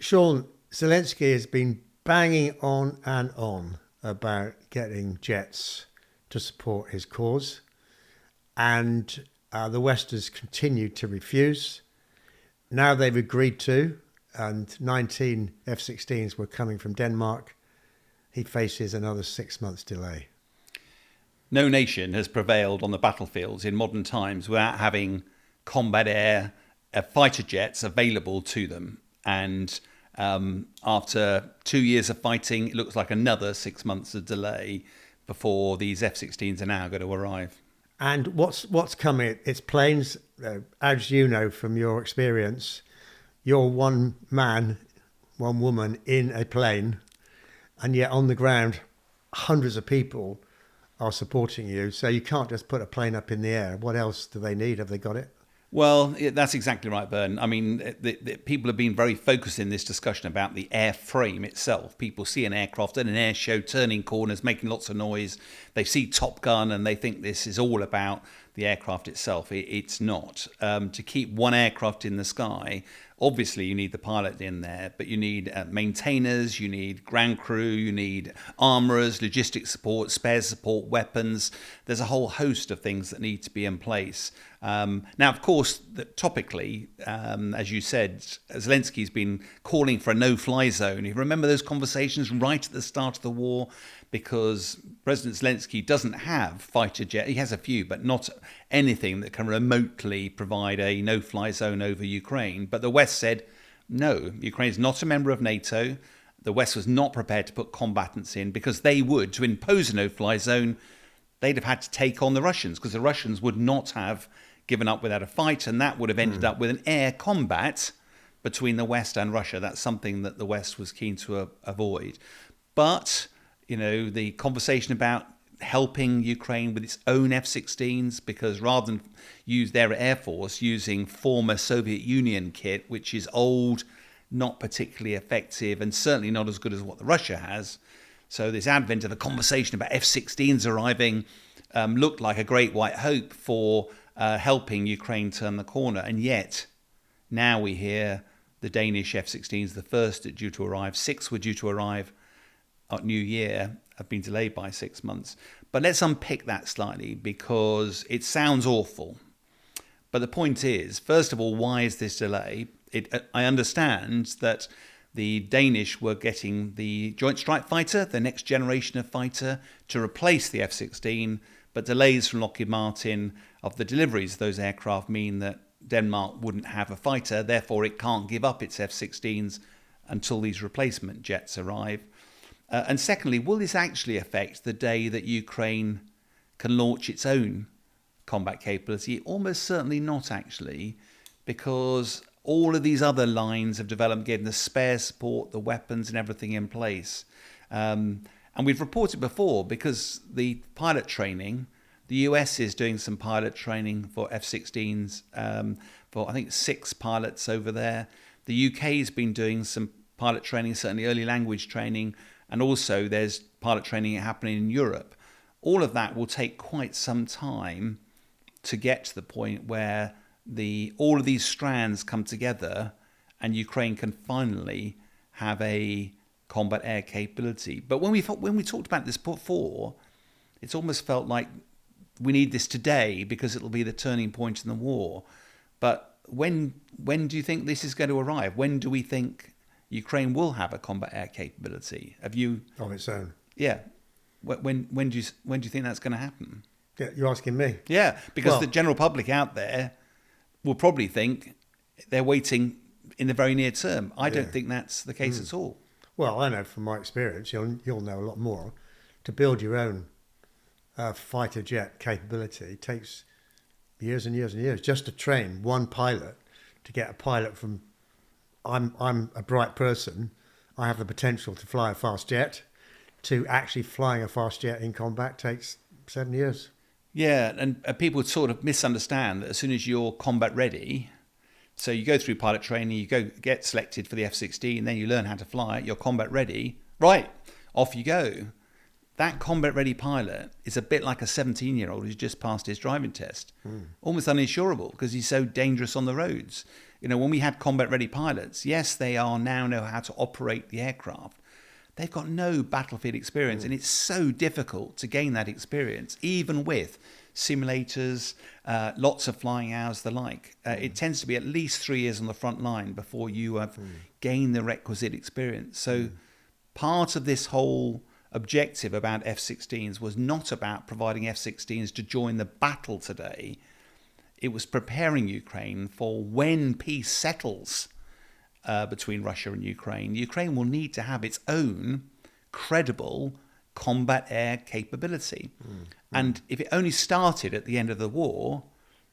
Sean, Zelensky has been banging on and on about getting jets to support his cause. And the West has continued to refuse. Now they've agreed to, and 19 F-16s were coming from Denmark. He faces another 6 months delay. No nation has prevailed on the battlefields in modern times without having combat air fighter jets available to them. And after 2 years of fighting, it looks like another 6 months of delay before these F-16s are now going to arrive. And what's coming? It's planes, as you know from your experience, you're one man, one woman in a plane, and yet on the ground, hundreds of people are supporting you. So you can't just put a plane up in the air. What else do they need? Have they got it? Well, that's exactly right, Bern. I mean, the people have been very focused in this discussion about the airframe itself. People see an aircraft at an air show turning corners, making lots of noise. They see Top Gun and they think this is all about the aircraft itself. It's not. To keep one aircraft in the sky, obviously you need the pilot in there, but you need maintainers, you need ground crew, you need armourers, logistics support, spares support, weapons. There's a whole host of things that need to be in place. Now, of course, topically, as you said, Zelensky's been calling for a no-fly zone. You remember those conversations right at the start of the war? Because President Zelensky doesn't have fighter jets. He has a few, but not anything that can remotely provide a no-fly zone over Ukraine. But the West said, no, Ukraine is not a member of NATO. The West was not prepared to put combatants in because they would, to impose a no-fly zone, they'd have had to take on the Russians because the Russians would not have given up without a fight, and that would have ended up with an air combat between the West and Russia. That's something that the West was keen to avoid. But, you know, the conversation about helping Ukraine with its own F-16s, because rather than use their air force using former Soviet Union kit, which is old, not particularly effective, and certainly not as good as what Russia has. So this advent of the conversation about F-16s arriving looked like a great white hope for helping Ukraine turn the corner. And yet, now we hear the Danish F-16s, the first are due to arrive. 6 were due to arrive at New Year, have been delayed by 6 months. But let's unpick that slightly because it sounds awful. But the point is, first of all, why is this delay? I understand that the Danish were getting the Joint Strike Fighter, the next generation of fighter, to replace the F-16, but delays from Lockheed Martin of the deliveries of those aircraft mean that Denmark wouldn't have a fighter, therefore it can't give up its F-16s until these replacement jets arrive. And secondly, will this actually affect the day that Ukraine can launch its own combat capability? Almost certainly not, actually, because all of these other lines of development, getting the spare support, the weapons and everything in place. And we've reported before, because the pilot training, the US is doing some pilot training for F-16s for, I think, 6 pilots over there. The UK has been doing some pilot training, certainly early language training, and also there's pilot training happening in Europe. All of that will take quite some time to get to the point where all of these strands come together and Ukraine can finally have a combat air capability. But when we talked about this before, it's almost felt like we need this today because it'll be the turning point in the war. But when do you think this is going to arrive? When do we think Ukraine will have a combat air capability? Have you On its own? Yeah. When do you think that's going to happen? Yeah, you're asking me. Yeah, because the general public out there will probably think they're waiting in the very near term. I don't think that's the case at all. Well, I know from my experience, you'll know a lot more. To build your own fighter jet capability takes years and years and years. Just to train one pilot, to get a pilot from, I'm a bright person, I have the potential to fly a fast jet, to actually flying a fast jet in combat takes 7 years. Yeah, and people sort of misunderstand that as soon as you're combat ready, so you go through pilot training, you get selected for the F-16, then you learn how to fly it, you're combat ready, right, off you go. That combat ready pilot is a bit like a 17-year-old who's just passed his driving test. Almost uninsurable because he's so dangerous on the roads. When we had combat-ready pilots, yes, they now know how to operate the aircraft. They've got no battlefield experience, and it's so difficult to gain that experience, even with simulators, lots of flying hours, the like. It tends to be at least 3 years on the front line before you have gained the requisite experience. So part of this whole objective about F-16s was not about providing F-16s to join the battle today. It was preparing Ukraine for when peace settles between Russia and Ukraine. Ukraine will need to have its own credible combat air capability. And if it only started at the end of the war,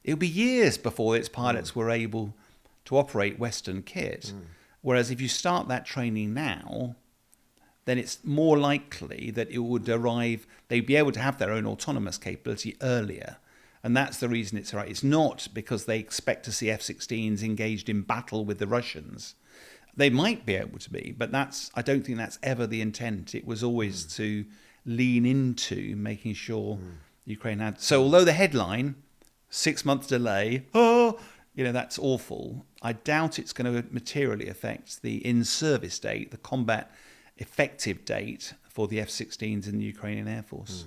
it would be years before its pilots were able to operate Western kit. Whereas if you start that training now, then it's more likely that it would arrive, they'd be able to have their own autonomous capability earlier. And that's the reason it's right. It's not because they expect to see F-16s engaged in battle with the Russians. They might be able to be, but I don't think that's ever the intent. It was always to lean into making sure Ukraine had. So although the headline, 6-month delay, that's awful, I doubt it's going to materially affect the in-service date, the combat effective date for the F-16s in the Ukrainian Air Force.